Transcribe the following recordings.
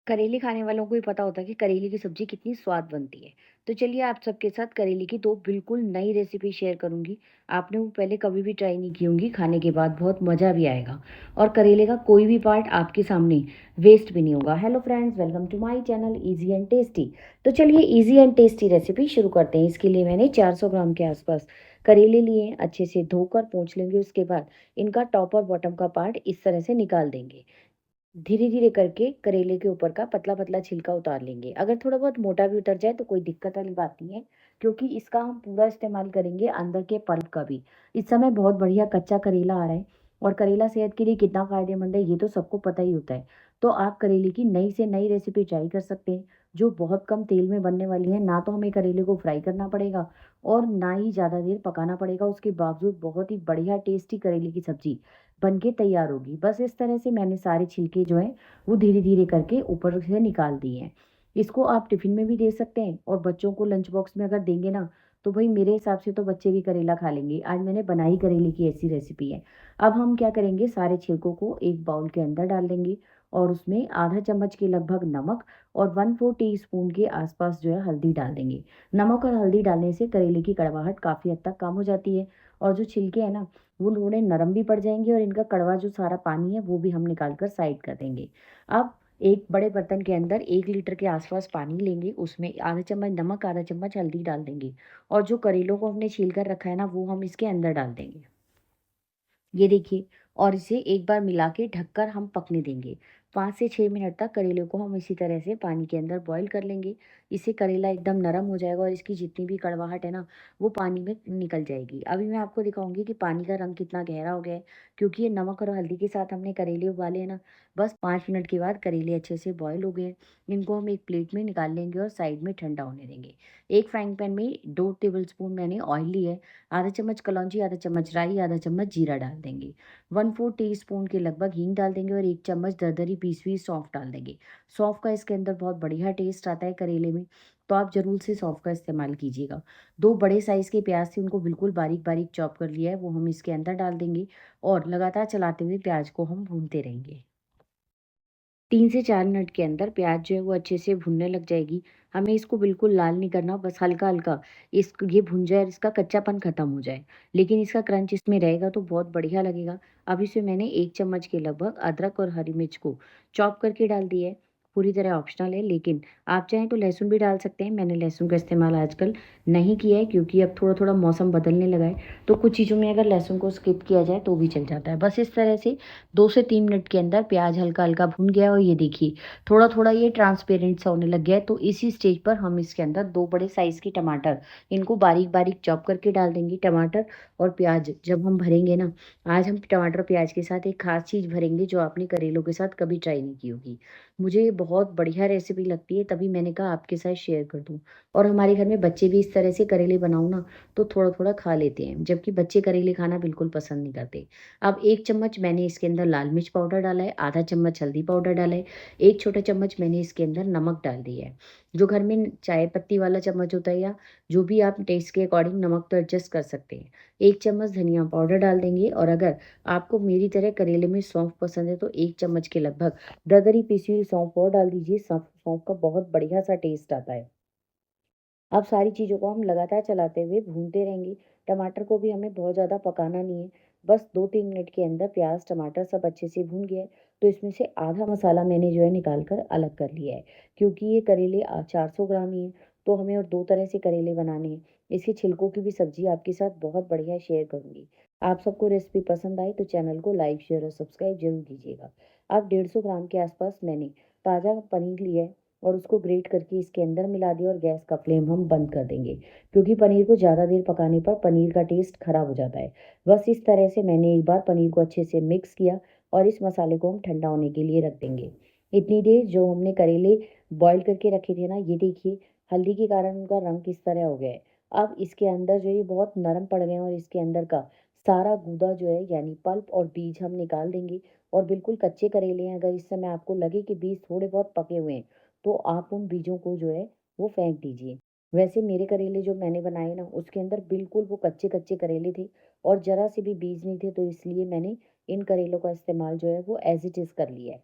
करेले खाने वालों को ही पता होता है कि करेले की सब्ज़ी कितनी स्वाद बनती है। तो चलिए आप सबके साथ करेले की 2 बिल्कुल नई रेसिपी शेयर करूँगी। आपने वो पहले कभी भी ट्राई नहीं की होंगी, खाने के बाद बहुत मज़ा भी आएगा और करेले का कोई भी पार्ट आपके सामने वेस्ट भी नहीं होगा। Hello friends, welcome to my channel easy and tasty. तो चलिए ईज़ी एंड टेस्टी रेसिपी शुरू करते हैं। इसके लिए मैंने 400 ग्राम के आसपास करेले लिए हैं। अच्छे से धोकर पोंछ लेंगे, उसके बाद इनका टॉप और बॉटम का पार्ट इस तरह से निकाल देंगे। धीरे-धीरे करके करेले के ऊपर का पतला-पतला छिलका उतार लेंगे। अगर थोड़ा बहुत मोटा भी उतर जाए तो कोई दिक्कत वाली बात नहीं है, क्योंकि इसका हम पूरा इस्तेमाल करेंगे अंदर के पल्प का भी। इस समय बहुत बढ़िया कच्चा करेला आ रहा है और करेला सेहत के लिए कितना फ़ायदेमंद है ये तो सबको पता ही होता है। तो आप करेले की नई से नई रेसिपी ट्राई कर सकते हैं, जो बहुत कम तेल में बनने वाली है। ना तो हमें करेले को फ्राई करना पड़ेगा और ना ही ज़्यादा देर पकाना पड़ेगा। उसके बावजूद बहुत ही बढ़िया टेस्टी करेले की सब्ज़ी बन के तैयार होगी। बस इस तरह से मैंने सारे छिलके जो हैं वो धीरे-धीरे करके ऊपर से निकाल दिए हैं। इसको आप टिफ़िन में भी दे सकते हैं और बच्चों को लंच बॉक्स में अगर देंगे ना, तो भई मेरे हिसाब से तो बच्चे भी करेला खा लेंगे। आज मैंने बनाई करेले की ऐसी रेसिपी है। अब हम क्या करेंगे, सारे छिलकों को एक बाउल के अंदर डाल देंगे और उसमें आधा चम्मच के लगभग नमक और 1/4 टीस्पून के आसपास जो है हल्दी डाल देंगे। नमक और हल्दी डालने से करेले की कड़वाहट काफ़ी हद तक कम हो जाती है और जो छिलके हैं ना, वो थोड़े नरम भी पड़ जाएँगे और इनका कड़वा जो सारा पानी है वो भी हम निकाल कर साइड कर देंगे। अब एक बड़े बर्तन के अंदर 1 लीटर के आसपास पानी लेंगे, उसमें आधा चम्मच नमक, आधा चम्मच हल्दी डाल देंगे और जो करेलों को हमने छील कर रखा है ना, वो हम इसके अंदर डाल देंगे। ये देखिए, और इसे एक बार मिला के ढककर हम पकने देंगे। 5 से 6 मिनट तक करेले को हम इसी तरह से पानी के अंदर बॉयल कर लेंगे। इससे करेला एकदम नरम हो जाएगा और इसकी जितनी भी कड़वाहट है ना, वो पानी में निकल जाएगी। अभी मैं आपको दिखाऊँगी कि पानी का रंग कितना गहरा हो गया है, क्योंकि ये नमक और हल्दी के साथ हमने करेले उबाले हैं ना। बस 5 मिनट के बाद करेले अच्छे से बॉयल हो गए हैं। इनको हम एक प्लेट में निकाल लेंगे और साइड में ठंडा होने देंगे। एक फ्राइंग पैन में 2 टेबलस्पून मैंने ऑयल लिया है। आधा चम्मच कलौंजी, आधा चम्मच राई, आधा चम्मच जीरा डाल देंगे। 1/4 टीस्पून के लगभग हींग डाल देंगे और 1 चम्मच दरदरी पीसी हुई सौंफ डाल देंगे। सौंफ का इसके अंदर बहुत बढ़िया टेस्ट आता है करेले में, तो आप ज़रूर से सौंफ का इस्तेमाल कीजिएगा। 2 बड़े साइज़ के प्याज़ थे, उनको बिल्कुल बारीक-बारीक चॉप कर लिया है, वो हम इसके अंदर डाल देंगे और लगातार चलाते हुए प्याज़ को हम भूनते रहेंगे। 3 से 4 मिनट के अंदर प्याज़ जो है वो अच्छे से भुनने लग जाएगी। हमें इसको बिल्कुल लाल नहीं करना, बस हल्का-हल्का ये भुन जाए और इसका कच्चापन ख़त्म हो जाए। लेकिन इसका क्रंच इसमें रहेगा तो बहुत बढ़िया लगेगा। अब इसमें मैंने 1 चम्मच के लगभग अदरक और हरी मिर्च को चॉप करके डाल दिया है। पूरी तरह ऑप्शनल है, लेकिन आप चाहें तो लहसुन भी डाल सकते हैं। मैंने लहसुन का इस्तेमाल आजकल नहीं किया है, क्योंकि अब थोड़ा-थोड़ा मौसम बदलने लगा है, तो कुछ चीज़ों में अगर लहसुन को स्किप किया जाए तो भी चल जाता है। बस इस तरह से 2 से 3 मिनट के अंदर प्याज हल्का-हल्का भुन गया और ये देखिए थोड़ा-थोड़ा ये ट्रांसपेरेंट सा होने लग गया है। तो इसी स्टेज पर हम इसके अंदर 2 बड़े साइज़ के टमाटर, इनको बारीक-बारीक चॉप करके डाल देंगे। टमाटर और प्याज जब हम भरेंगे ना, आज हम टमाटर और प्याज के साथ एक ख़ास चीज़ भरेंगे जो आपने करेलों के साथ कभी ट्राई नहीं की होगी। मुझे ये बहुत बढ़िया रेसिपी लगती है, तभी मैंने कहा आपके साथ शेयर कर दूँ। और हमारे घर में बच्चे भी इस तरह से करेले बनाऊँ ना, तो थोड़ा-थोड़ा खा लेते हैं, जबकि बच्चे करेले खाना बिल्कुल पसंद नहीं करते। अब 1 चम्मच मैंने इसके अंदर लाल मिर्च पाउडर डाला है, आधा चम्मच हल्दी पाउडर डाला है, 1 छोटा चम्मच मैंने इसके अंदर नमक डाल दिया है। जो घर में चाय पत्ती वाला चम्मच होता है या जो भी आप टेस्ट के अकॉर्डिंग नमक तो एडजस्ट कर सकते हैं। 1 चम्मच धनिया पाउडर डाल देंगे और अगर आपको मेरी तरह करेले में सौंफ पसंद है तो 1 चम्मच के लगभग दरदरी पीसी हुई सौंफ और डाल दीजिए। सौंफ सौंफ का बहुत बढ़िया सा टेस्ट आता है। अब सारी चीज़ों को हम लगातार चलाते हुए भूनते रहेंगे। टमाटर को भी हमें बहुत ज़्यादा पकाना नहीं है। बस 2-3 मिनट के अंदर प्याज़, टमाटर सब अच्छे से भून गया है, तो इसमें से आधा मसाला मैंने जो है निकाल कर अलग कर लिया है। क्योंकि ये करेले 400 ग्राम ही हैं, तो हमें और 2 तरह से करेले बनाने हैं। इसके छिलकों की भी सब्ज़ी आपके साथ बहुत बढ़िया शेयर करूँगी। आप सबको रेसिपी पसंद आए तो चैनल को लाइक, शेयर और सब्सक्राइब ज़रूर कीजिएगा। अब 150 ग्राम के आसपास मैंने ताज़ा पनीर लिया है और उसको ग्रेट करके इसके अंदर मिला दिया और गैस का फ्लेम हम बंद कर देंगे, क्योंकि पनीर को ज़्यादा देर पकाने पर पनीर का टेस्ट खराब हो जाता है। बस इस तरह से मैंने एक बार पनीर को अच्छे से मिक्स किया और इस मसाले को हम ठंडा होने के लिए रख देंगे। इतनी देर जो हमने करेले बॉईल करके रखे थे ना, ये देखिए हल्दी के कारण उनका रंग किस तरह हो गया है। अब इसके अंदर जो ये बहुत नरम पड़ गए हैं और इसके अंदर का सारा गूदा जो है यानी पल्प और बीज हम निकाल देंगे। और बिल्कुल कच्चे करेले हैं, अगर इस समय आपको लगे कि बीज थोड़े बहुत पके हुए हैं तो आप उन बीजों को जो है वो फेंक दीजिए। वैसे मेरे करेले जो मैंने बनाए ना, उसके अंदर बिल्कुल वो कच्चे-कच्चे करेले थे और ज़रा से भी बीज नहीं थे, तो इसलिए मैंने इन करेलों का इस्तेमाल जो है वो एज़ इट इज़ कर लिया है।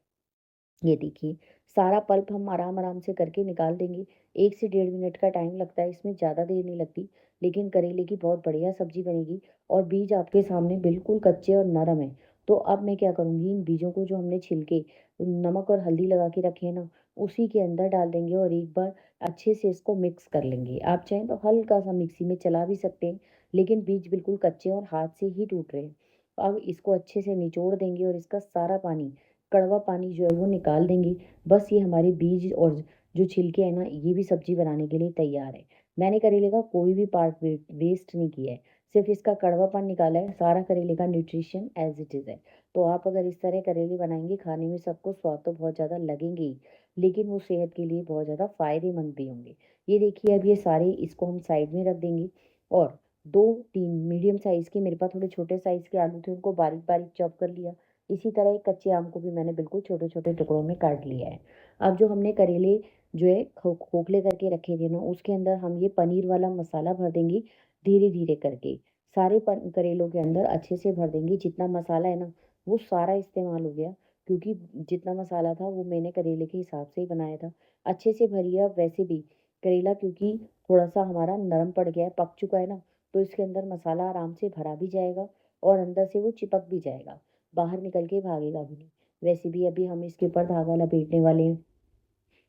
ये देखिए, सारा पल्प हम आराम-आराम से करके निकाल देंगे। 1 से डेढ़ मिनट का टाइम लगता है इसमें, ज़्यादा देर नहीं लगती, लेकिन करेले की बहुत बढ़िया सब्ज़ी बनेगी और बीज आपके सामने बिल्कुल कच्चे और नरम हैं। तो अब मैं क्या करूँगी, इन बीजों को जो हमने छिलके नमक और हल्दी लगा के रखे हैं ना, उसी के अंदर डाल देंगे और एक बार अच्छे से इसको मिक्स कर लेंगे। आप चाहें तो हल्का-सा मिक्सी में चला भी सकते हैं, लेकिन बीज बिल्कुल कच्चे और हाथ से ही टूट रहे हैं। अब इसको अच्छे से निचोड़ देंगे और इसका सारा पानी, कड़वा पानी जो है वो निकाल देंगे। बस ये हमारे बीज और जो छिलके हैं ना, ये भी सब्ज़ी बनाने के लिए तैयार है। मैंने करेले का कोई भी पार्ट वेस्ट नहीं किया है, सिर्फ़ इसका कड़वापन निकाला है, सारा करेले का न्यूट्रिशन एज़ इट इज़ है। तो आप अगर इस तरह करेले बनाएँगे, खाने में सबको स्वाद तो बहुत ज़्यादा लगेंगे ही, लेकिन वो सेहत के लिए बहुत ज़्यादा फ़ायदेमंद भी होंगे। ये देखिए, अब ये सारे इसको हम साइड में रख देंगे और 2-3 मीडियम साइज़ के, मेरे पास थोड़े छोटे साइज़ के आलू थे, उनको बारीक-बारीक चॉप कर लिया। इसी तरह एक कच्चे आम को भी मैंने बिल्कुल छोटे-छोटे टुकड़ों में काट लिया है। अब जो हमने करेले जो है खोखले करके रखे थे ना, उसके अंदर हम ये पनीर वाला मसाला भर देंगे धीरे-धीरे करके। सारे करेलों के अंदर अच्छे से भर देंगे। जितना मसाला है ना, वो सारा इस्तेमाल हो गया, क्योंकि जितना मसाला था वो मैंने करेले के हिसाब से ही बनाया था। अच्छे से भरिए। अब वैसे भी करेला क्योंकि थोड़ा-सा हमारा नरम पड़ गया है, पक चुका है ना, तो इसके अंदर मसाला आराम से भरा भी जाएगा और अंदर से वो चिपक भी जाएगा। बाहर निकल के भागेगा भी नहीं। वैसे भी अभी हम इसके ऊपर धागा लपेटने वाले हैं।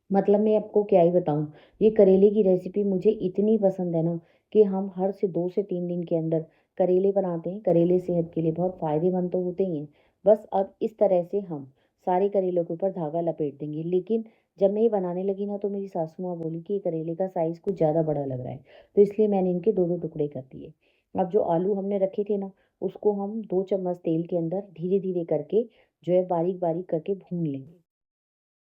मतलब मैं आपको क्या ही बताऊँ, ये करेले की रेसिपी मुझे इतनी पसंद है ना, कि हम हर से 2 से 3 दिन के अंदर करेले बनाते हैं। करेले सेहत के लिए बहुत फ़ायदेमंद तो होते ही हैं। बस अब इस तरह से हम सारे करेलों के ऊपर धागा लपेट देंगे। लेकिन जब मैं ये बनाने लगी ना, तो मेरी सासू माँ बोली कि ये करेले का साइज़ कुछ ज़्यादा बड़ा लग रहा है। तो इसलिए मैंने इनके 2-2 टुकड़े कर दिए। अब जो आलू हमने रखे थे ना, उसको हम 2 चम्मच तेल के अंदर धीरे-धीरे करके जो है बारीक-बारीक करके भून लेंगे।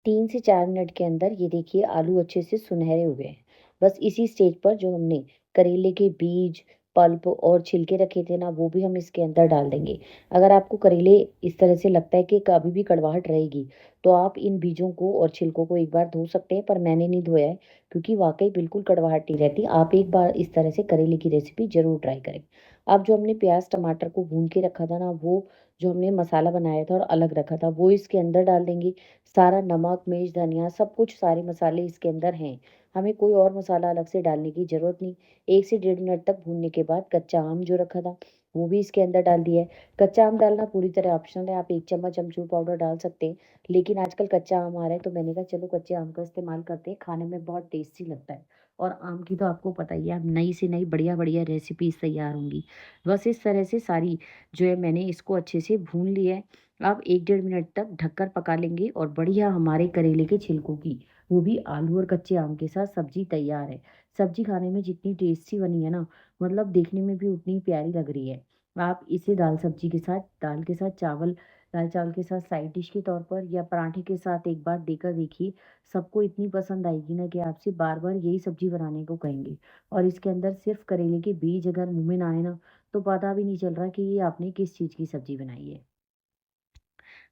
3 से 4 मिनट के अंदर ये देखिए आलू अच्छे से सुनहरे हो गए हैं। बस इसी स्टेज पर जो हमने करेले के बीज, पल्प और छिलके रखे थे ना, वो भी हम इसके अंदर डाल देंगे। अगर आपको करेले इस तरह से लगता है कि कभी भी कड़वाहट रहेगी, तो आप इन बीजों को और छिलकों को एक बार धो सकते हैं, पर मैंने नहीं धोया है, क्योंकि वाक़ई बिल्कुल कड़वाहट नहीं रहती। आप एक बार इस तरह से करेले की रेसिपी ज़रूर ट्राई करें। अब जो हमने प्याज़, टमाटर को भून के रखा था ना, वो जो हमने मसाला बनाया था और अलग रखा था, वो इसके अंदर डाल देंगे। सारा नमक, मिर्च, धनिया सब कुछ, सारे मसाले इसके अंदर हैं। हमें कोई और मसाला अलग से डालने की ज़रूरत नहीं। 1 से डेढ़ मिनट तक भूनने के बाद कच्चा आम जो रखा था, वो भी इसके अंदर डाल दिया है। कच्चा आम डालना पूरी तरह ऑप्शनल है, आप 1 चम्मच अमचूर पाउडर डाल सकते हैं। लेकिन आजकल कच्चा आम आ रहा है, तो मैंने कहा चलो कच्चे आम का इस्तेमाल करते हैं, खाने में बहुत टेस्टी लगता है। और आम की तो आपको पता ही है, अब नई से नई बढ़िया-बढ़िया रेसिपीज़ तैयार होंगी। बस इस तरह से सारी जो है मैंने इसको अच्छे से भून लिया है। अब 1 डेढ़ मिनट तक ढककर पका लेंगे और बढ़िया हमारे करेले के छिलकों की, वो भी आलू और कच्चे आम के साथ सब्ज़ी तैयार है। सब्ज़ी खाने में जितनी टेस्टी बनी है ना, मतलब देखने में भी उतनी ही प्यारी लग रही है। आप इसे दाल सब्ज़ी के साथ, दाल के साथ चावल, दाल चावल के साथ साइड डिश के तौर पर या पराठे के साथ एक बार देकर देखिए, सबको इतनी पसंद आएगी ना कि आपसे बार-बार यही सब्ज़ी बनाने को कहेंगे। और इसके अंदर सिर्फ़ करेले के बीज अगर मुँह में ना आए ना, तो पता भी नहीं चल रहा कि ये आपने किस चीज़ की सब्ज़ी बनाई है।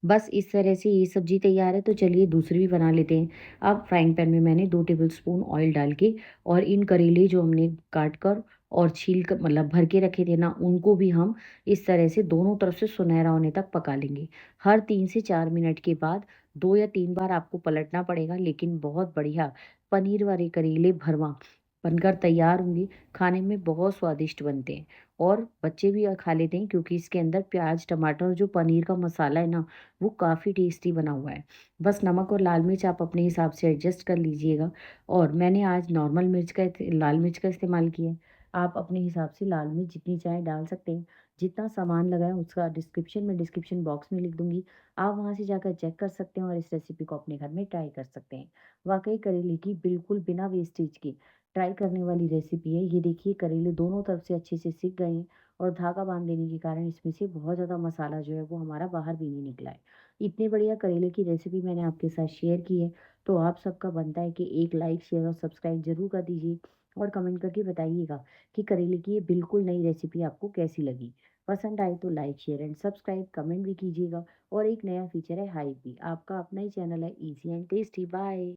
बस इस तरह से ये सब्ज़ी तैयार है, तो चलिए दूसरी भी बना लेते हैं। अब फ्राइंग पैन में मैंने 2 टेबलस्पून ऑयल डाल के और इन करेले जो हमने काट कर और छील कर मतलब भर के रखे थे ना, उनको भी हम इस तरह से दोनों तरफ से सुनहरा होने तक पका लेंगे। हर 3 से 4 मिनट के बाद 2 या 3 बार आपको पलटना पड़ेगा, लेकिन बहुत बढ़िया पनीर वाले करेले भरवा बनकर तैयार होंगे। खाने में बहुत स्वादिष्ट बनते हैं और बच्चे भी खा लेते हैं, क्योंकि इसके अंदर प्याज़, टमाटर और जो पनीर का मसाला है ना, वो काफ़ी टेस्टी बना हुआ है। बस नमक और लाल मिर्च आप अपने हिसाब से एडजस्ट कर लीजिएगा और मैंने आज नॉर्मल मिर्च का लाल मिर्च का इस्तेमाल किया है। आप अपने हिसाब से लाल मिर्च जितनी चाहें डाल सकते हैं। जितना सामान लगा है उसका डिस्क्रिप्शन बॉक्स में लिख दूँगी। आप वहाँ से जाकर चेक कर सकते हैं और इस रेसिपी को अपने घर में ट्राई कर सकते हैं। वाक़ई करेले की बिल्कुल बिना वेस्टेज के ट्राई करने वाली रेसिपी है। ये देखिए करेले दोनों तरफ से अच्छे से सिक गए हैं और धागा बाँध देने के कारण इसमें से बहुत ज़्यादा मसाला जो है वो हमारा बाहर भी नहीं निकला है। इतने बढ़िया करेले की रेसिपी मैंने आपके साथ शेयर की है, तो आप सबका बनता है कि एक लाइक, शेयर और सब्सक्राइब ज़रूर कर दीजिए और कमेंट करके बताइएगा कि करेले की ये बिल्कुल नई रेसिपी आपको कैसी लगी। पसंद आए तो like, share and subscribe, comment भी कीजिएगा और एक नया फीचर है हाइप भी। आपका अपना ही चैनल है ईज़ी एंड टेस्टी। बाय।